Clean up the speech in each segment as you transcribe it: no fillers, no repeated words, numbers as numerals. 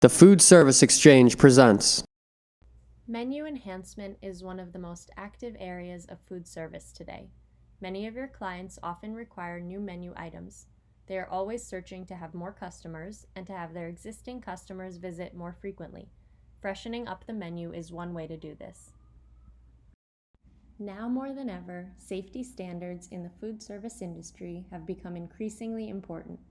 The Food Service Exchange presents. Menu enhancement is one of the most active areas of food service today. Many of your clients often require new menu items. They are always searching to have more customers and to have their existing customers visit more frequently. Freshening up the menu is one way to do this. Now more than ever, safety standards in the food service industry have become increasingly important.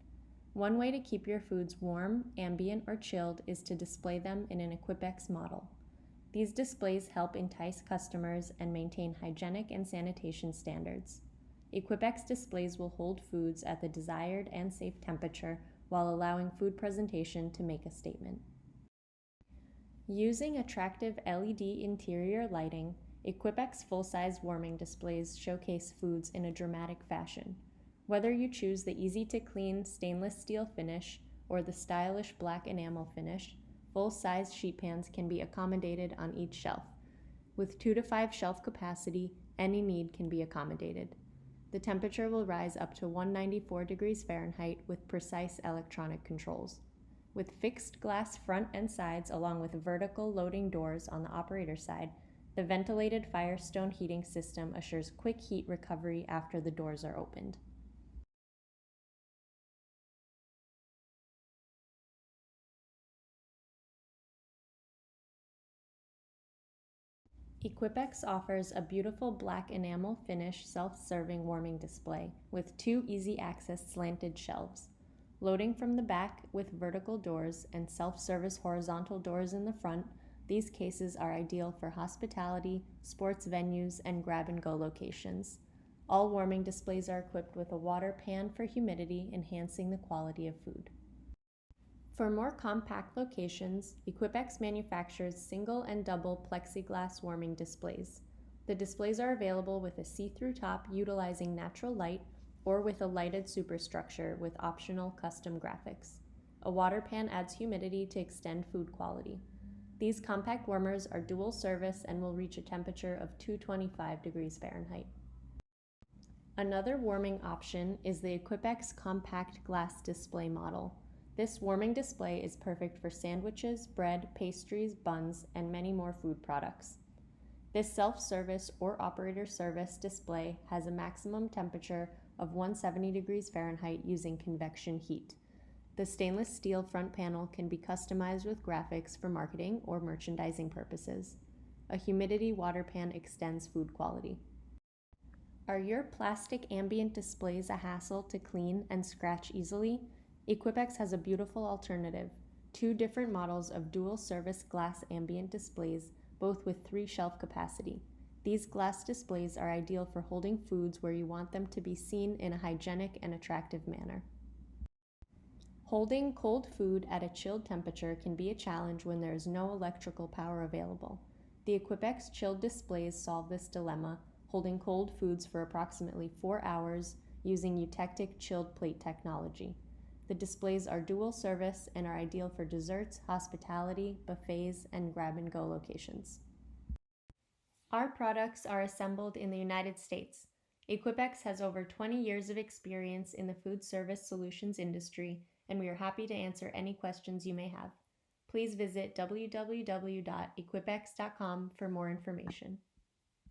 One way to keep your foods warm, ambient, or chilled is to display them in an Equipex model. These displays help entice customers and maintain hygienic and sanitation standards. Equipex displays will hold foods at the desired and safe temperature while allowing food presentation to make a statement. Using attractive LED interior lighting, Equipex full-size warming displays showcase foods in a dramatic fashion. Whether you choose the easy-to-clean stainless steel finish or the stylish black enamel finish, full-size sheet pans can be accommodated on each shelf. With 2 to 5 shelf capacity, any need can be accommodated. The temperature will rise up to 194 degrees Fahrenheit with precise electronic controls. With fixed glass front and sides along with vertical loading doors on the operator side, the ventilated Firestone heating system assures quick heat recovery after the doors are opened. Equipex offers a beautiful black enamel finish self-serving warming display with 2 easy-access slanted shelves. Loading from the back with vertical doors and self-service horizontal doors in the front, these cases are ideal for hospitality, sports venues, and grab-and-go locations. All warming displays are equipped with a water pan for humidity, enhancing the quality of food. For more compact locations, Equipex manufactures single and double plexiglass warming displays. The displays are available with a see-through top utilizing natural light or with a lighted superstructure with optional custom graphics. A water pan adds humidity to extend food quality. These compact warmers are dual service and will reach a temperature of 225 degrees Fahrenheit. Another warming option is the Equipex compact glass display model. This warming display is perfect for sandwiches, bread, pastries, buns, and many more food products. This self-service or operator service display has a maximum temperature of 170 degrees Fahrenheit using convection heat. The stainless steel front panel can be customized with graphics for marketing or merchandising purposes. A humidity water pan extends food quality. Are your plastic ambient displays a hassle to clean and scratch easily? Equipex has a beautiful alternative, 2 different models of dual-service glass ambient displays, both with 3 shelf capacity. These glass displays are ideal for holding foods where you want them to be seen in a hygienic and attractive manner. Holding cold food at a chilled temperature can be a challenge when there is no electrical power available. The Equipex chilled displays solve this dilemma, holding cold foods for approximately 4 hours using eutectic chilled plate technology. The displays are dual service and are ideal for desserts, hospitality, buffets, and grab-and-go locations. Our products are assembled in the United States. Equipex has over 20 years of experience in the food service solutions industry, and we are happy to answer any questions you may have. Please visit www.equipex.com for more information.